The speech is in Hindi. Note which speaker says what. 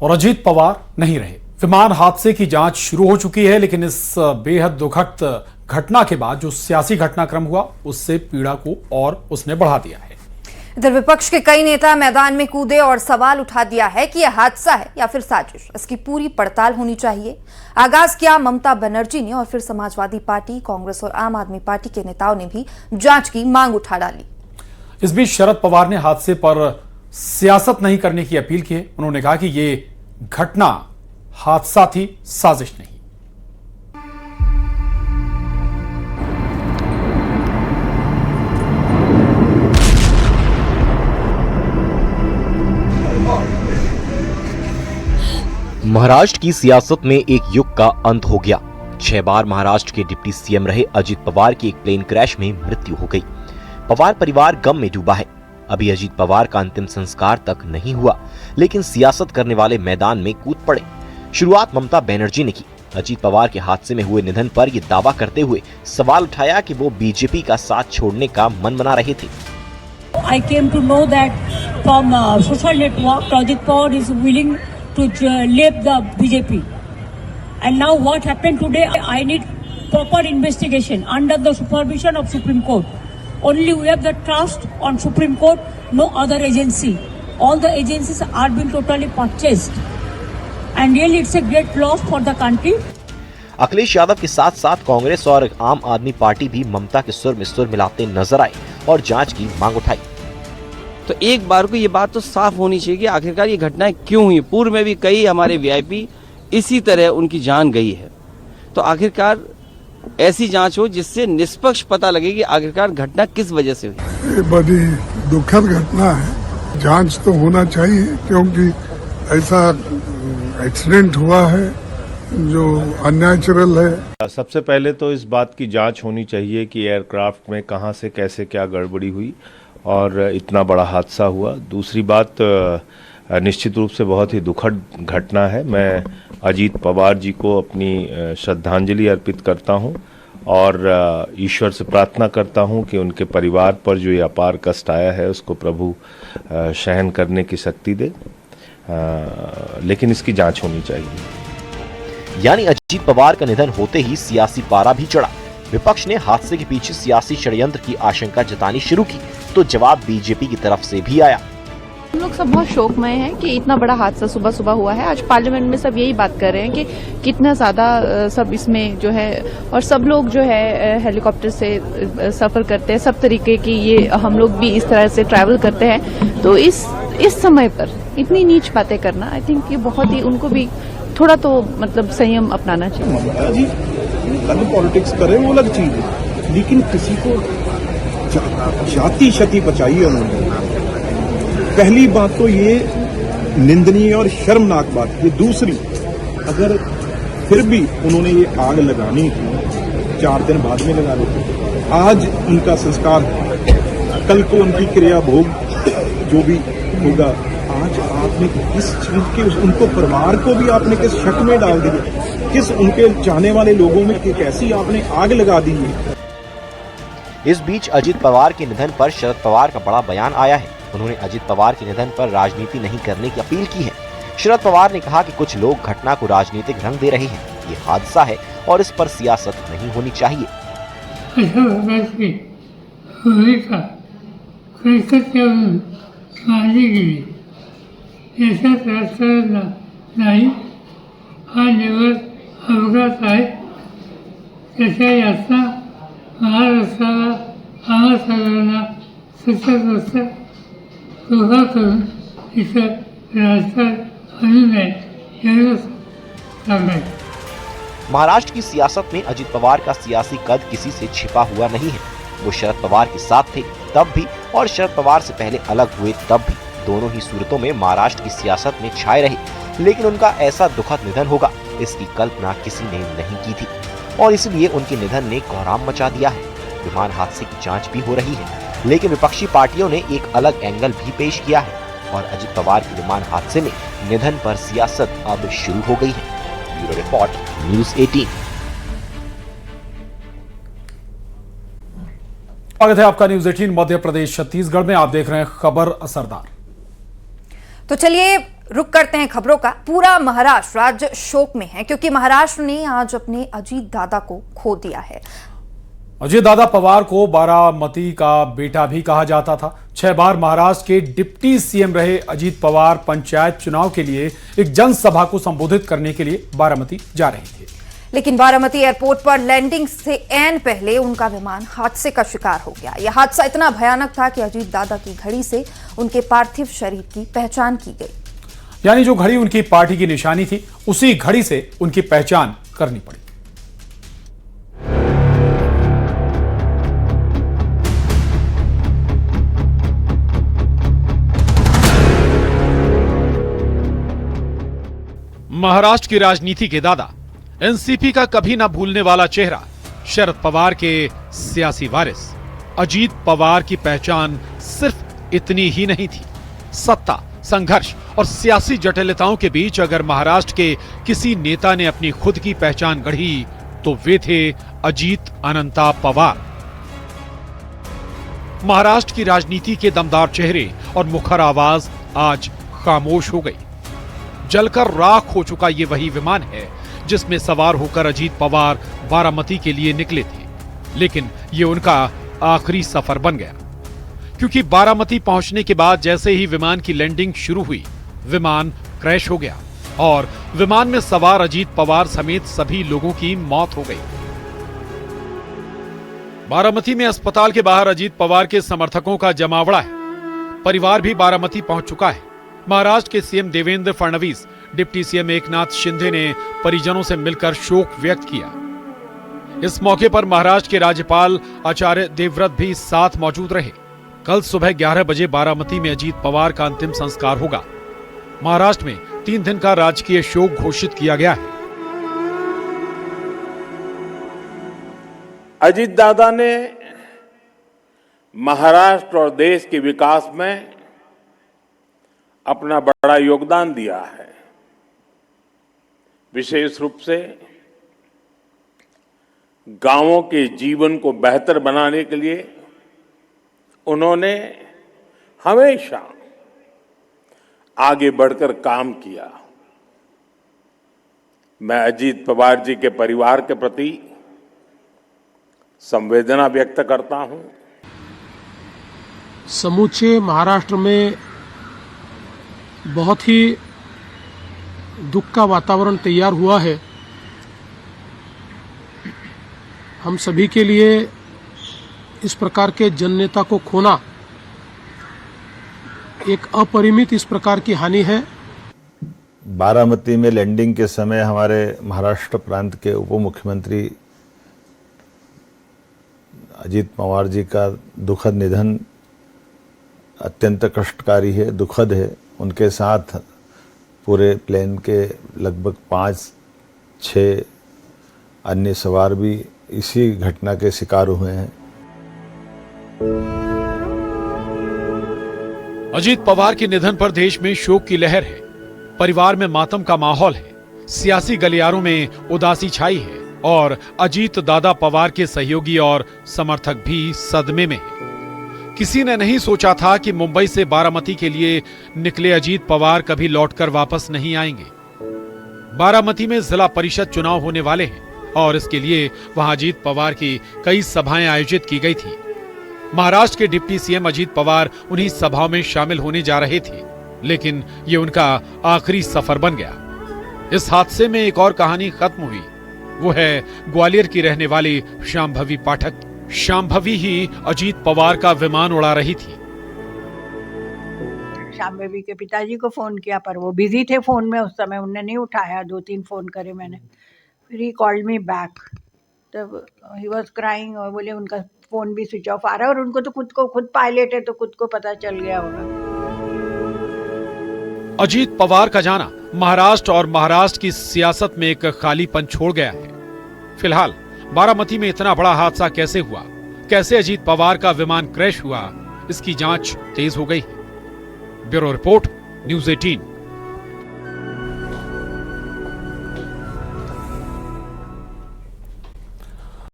Speaker 1: और अजीत पवार नहीं रहे। विमान हादसे की जांच शुरू हो चुकी है, लेकिन इस बेहद दुखद घटना के बाद जो सियासी घटनाक्रम हुआ उससे पीड़ा को और उसने बढ़ा दिया है।
Speaker 2: इधर विपक्ष के कई नेता मैदान में कूदे और सवाल उठा दिया है कि यह हादसा है या फिर साजिश। इसकी पूरी पड़ताल होनी चाहिए। आगाज किया ममता बनर्जी ने और फिर समाजवादी पार्टी, कांग्रेस और आम आदमी पार्टी के नेताओं ने भी जांच की मांग उठा डाली।
Speaker 1: इस बीच शरद पवार ने हादसे पर सियासत नहीं करने की अपील की है। उन्होंने कहा कि ये घटना हादसा थी, साजिश नहीं।
Speaker 3: महाराष्ट्र की सियासत में एक युग का अंत हो गया। 6 बार महाराष्ट्र के डिप्टी सीएम रहे अजीत पवार की एक प्लेन क्रैश में मृत्यु हो गई। पवार परिवार गम में डूबा है। अभी अजीत पवार का अंतिम संस्कार तक नहीं हुआ, लेकिन सियासत करने वाले मैदान में कूद पड़े। शुरुआत ममता बनर्जी ने की। अजीत पवार के हादसे में हुए निधन पर ये दावा करते हुए सवाल उठाया कि वो बीजेपी का साथ छोड़ने का मन बना रहे थे।
Speaker 4: I came to know that from social network, Ajit Pawar is willing to leave the BJP. And now what happened today? I need proper investigation under the supervision of Supreme Court. Only we have the trust on Supreme Court, no other agency. All the agencies are being totally purchased. And really it's a great loss for the country.
Speaker 3: Akhilesh Yadav के साथ साथ कांग्रेस और आम आदमी पार्टी भी ममता के सुर में सुर मिलाते नजर आए और जांच की मांग उठाई।
Speaker 5: तो एक बार को ये बात तो साफ होनी चाहिए कि आखिरकार ये घटनाएं क्यों हुई। पूर्व में भी कई हमारे वीआईपी इसी तरह उनकी जान गई है। तो आखिरकार ऐसी जांच हो जिससे निष्पक्ष पता लगे कि आखिरकार घटना किस वजह से हुई।
Speaker 6: ये बड़ी दुखद घटना है। जांच तो होना चाहिए, क्योंकि ऐसा एक्सीडेंट हुआ है जो अननेचुरल है।
Speaker 7: सबसे पहले तो इस बात की जांच होनी चाहिए कि एयरक्राफ्ट में कहां से कैसे क्या गड़बड़ी हुई और इतना बड़ा हादसा हुआ। दूसरी बात, निश्चित रूप से बहुत ही दुखद घटना है। मैं अजीत पवार जी को अपनी श्रद्धांजलि अर्पित करता हूं और ईश्वर से प्रार्थना करता हूं कि उनके परिवार पर जो ये अपार कष्ट आया है उसको प्रभु सहन करने की शक्ति दे। लेकिन इसकी जांच होनी चाहिए।
Speaker 3: यानी अजीत पवार का निधन होते ही सियासी पारा भी चढ़ा। विपक्ष ने हादसे के पीछे सियासी षड्यंत्र की आशंका जतानी शुरू की, तो जवाब बीजेपी की तरफ से भी आया।
Speaker 8: हम लोग सब बहुत शोकमय हैं कि इतना बड़ा हादसा सुबह सुबह हुआ है। आज पार्लियामेंट में सब यही बात कर रहे हैं कि कितना ज्यादा सब इसमें जो है, और सब लोग जो है हेलीकॉप्टर से सफर करते हैं, सब तरीके की ये हम लोग भी इस तरह से ट्रैवल करते हैं। तो इस समय पर इतनी नीच बातें करना, आई थिंक ये बहुत ही, उनको भी थोड़ा तो मतलब संयम अपनाना चाहिए।
Speaker 9: ममता जी कल पॉलिटिक्स करें वो अलग चीज है, लेकिन किसी को जाति क्षति बचाई है उन्होंने। पहली बात तो ये निंदनीय और शर्मनाक बात। ये दूसरी, अगर फिर भी उन्होंने ये आग लगानी थी 4 दिन बाद में लगा देते। आज उनका संस्कार, कल को उनकी क्रिया भोग जो भी होगा। आज आपने किस चीज के, उनको परिवार को भी आपने किस शक में डाल दिया, किस उनके चाहने वाले लोगों में कैसी आपने आग लगा दी है।
Speaker 3: इस बीच अजीत पवार के निधन पर शरद पवार का बड़ा बयान आया है। उन्होंने अजीत पवार के निधन पर राजनीति नहीं करने की अपील की है। शरद पवार ने कहा कि कुछ लोग घटना को राजनीतिक रंग दे रहे हैं। ये हादसा है और इस पर सियासत नहीं होनी चाहिए।
Speaker 10: याचा राजकारण नाही हा निवड अपघात आहे। त्याच्या याचा महाराष्ट्राला, आम्हा सगळ्यांना सतत कृपा करून इथं राजकारण आणू नये एवढंच सांगायचं।
Speaker 3: महाराष्ट्र की सियासत में अजीत पवार का सियासी कद किसी से छिपा हुआ नहीं है। वो शरद पवार के साथ थे तब भी और शरद पवार से पहले अलग हुए तब भी। दोनों ही सूरतों में महाराष्ट्र की सियासत में छाए रहे, लेकिन उनका ऐसा दुखद निधन होगा इसकी कल्पना किसी ने नहीं की थी और इसलिए उनके निधन ने कोहराम मचा दिया है। विमान हादसे की जांच भी हो रही है, लेकिन विपक्षी पार्टियों ने एक अलग एंगल भी पेश किया है और अजीत पवार के विमान हादसे में निधन पर सियासत अब शुरू हो गई है। Bureau report, news 18।
Speaker 1: स्वागत है आपका न्यूज़ 18 मध्य प्रदेश छत्तीसगढ़ में। आप देख रहे हैं खबर असरदार।
Speaker 2: तो चलिए रुक करते हैं खबरों का। पूरा महाराष्ट्र आज शोक में है क्योंकि महाराष्ट्र ने आज अपने अजीत दादा को खो दिया है।
Speaker 1: अजीत दादा पवार को बारामती का बेटा भी कहा जाता था। 6 बार महाराष्ट्र के डिप्टी सीएम रहे अजीत पवार पंचायत चुनाव के लिए एक जनसभा को संबोधित करने के लिए बारामती जा रहे थे,
Speaker 2: लेकिन बारामती एयरपोर्ट पर लैंडिंग से ऐन पहले उनका विमान हादसे का शिकार हो गया। यह हादसा इतना भयानक था कि अजीत दादा की घड़ी से उनके पार्थिव शरीर की पहचान की गई।
Speaker 1: यानी जो घड़ी उनकी पार्टी की निशानी थी, उसी घड़ी से उनकी पहचान करनी पड़ी। महाराष्ट्र की राजनीति के दादा, एनसीपी का कभी ना भूलने वाला चेहरा, शरद पवार के सियासी वारिस अजीत पवार की पहचान सिर्फ इतनी ही नहीं थी। सत्ता, संघर्ष और सियासी जटिलताओं के बीच अगर महाराष्ट्र के किसी नेता ने अपनी खुद की पहचान गढ़ी तो वे थे अजीत अनंता पवार। महाराष्ट्र की राजनीति के दमदार चेहरे और मुखर आवाज आज खामोश हो गई। जलकर राख हो चुका ये वही विमान है जिसमें सवार होकर अजीत पवार बारामती के लिए निकले थे, लेकिन ये उनका आखिरी सफर बन गया क्योंकि बारामती पहुंचने के बाद जैसे ही विमान की लैंडिंग शुरू हुई, विमान क्रैश हो गया और विमान में सवार अजीत पवार समेत सभी लोगों की मौत हो गई। बारामती में अस्पताल के बाहर अजीत पवार के समर्थकों का जमावड़ा है। परिवार भी बारामती पहुंच चुका है। महाराष्ट्र के CM Devendra Fadnavis, deputy CM Eknath Shinde ने परिजनों से मिलकर शोक व्यक्त किया। इस मौके पर महाराष्ट्र के राज्यपाल आचार्य देवव्रत भी साथ मौजूद रहे। कल सुबह 11 बजे बारामती में अजीत पवार का अंतिम संस्कार होगा। महाराष्ट्र में 3 दिन का राजकीय शोक घोषित किया गया है।
Speaker 11: अजीत दादा ने महाराष्ट्र और देश के विकास में अपना बड़ा योगदान दिया है। विशेष रूप से गांवों के जीवन को बेहतर बनाने के लिए उन्होंने हमेशा आगे बढ़कर काम किया। मैं अजीत पवार जी के परिवार के प्रति संवेदना व्यक्त करता हूं।
Speaker 12: समूचे महाराष्ट्र में बहुत ही दुख का वातावरण तैयार हुआ है। हम सभी के लिए इस प्रकार के जननेता को खोना एक अपरिमित इस प्रकार की हानि है।
Speaker 13: बारामती में लैंडिंग के समय हमारे महाराष्ट्र प्रांत के उप मुख्यमंत्री अजीत पवार जी का दुखद निधन अत्यंत कष्टकारी है, दुखद है। उनके साथ पूरे प्लेन के लगभग 5-6 अन्य सवार भी इसी घटना के शिकार हुए हैं।
Speaker 1: अजीत पवार के निधन पर देश में शोक की लहर है। परिवार में मातम का माहौल है। सियासी गलियारों में उदासी छाई है और अजीत दादा पवार के सहयोगी और समर्थक भी सदमे में हैं। किसी ने नहीं सोचा था कि मुंबई से बारामती के लिए निकले अजीत पवार कभी लौटकर वापस नहीं आएंगे। बारामती में जिला परिषद चुनाव होने वाले हैं और इसके लिए वहां अजीत पवार की कई सभाएं आयोजित की गई थी। महाराष्ट्र के डिप्टी सीएम अजीत पवार उन्हीं सभाओं में शामिल होने जा रहे थे, लेकिन ये उनका आखिरी सफर बन गया। इस हादसे में एक और कहानी खत्म हुई। वो है ग्वालियर की रहने वाली शांभवी पाठक। शांभवी ही अजीत पवार का विमान उड़ा रही थी।
Speaker 4: शांभवी के पिताजी को फोन किया पर वो बिजी थे फोन में, उस समय उन्होंने नहीं उठाया। 2-3 फोन करे मैंने, फिर ही कॉल्ड मी बैक। तब ही वाज क्राइंग और बोले उनका फोन भी स्विच ऑफ आ रहा है और उनको तो खुद पायलट है तो खुद को पता चल गया होगा।
Speaker 1: अजीत पवार का जाना महाराष्ट्र और महाराष्ट्र की सियासत में एक खालीपन छोड़ गया है। फिलहाल बारामती में इतना बड़ा हादसा कैसे हुआ, कैसे अजीत पवार का विमान क्रैश हुआ, इसकी जांच तेज हो गई है। Bureau report, news 18।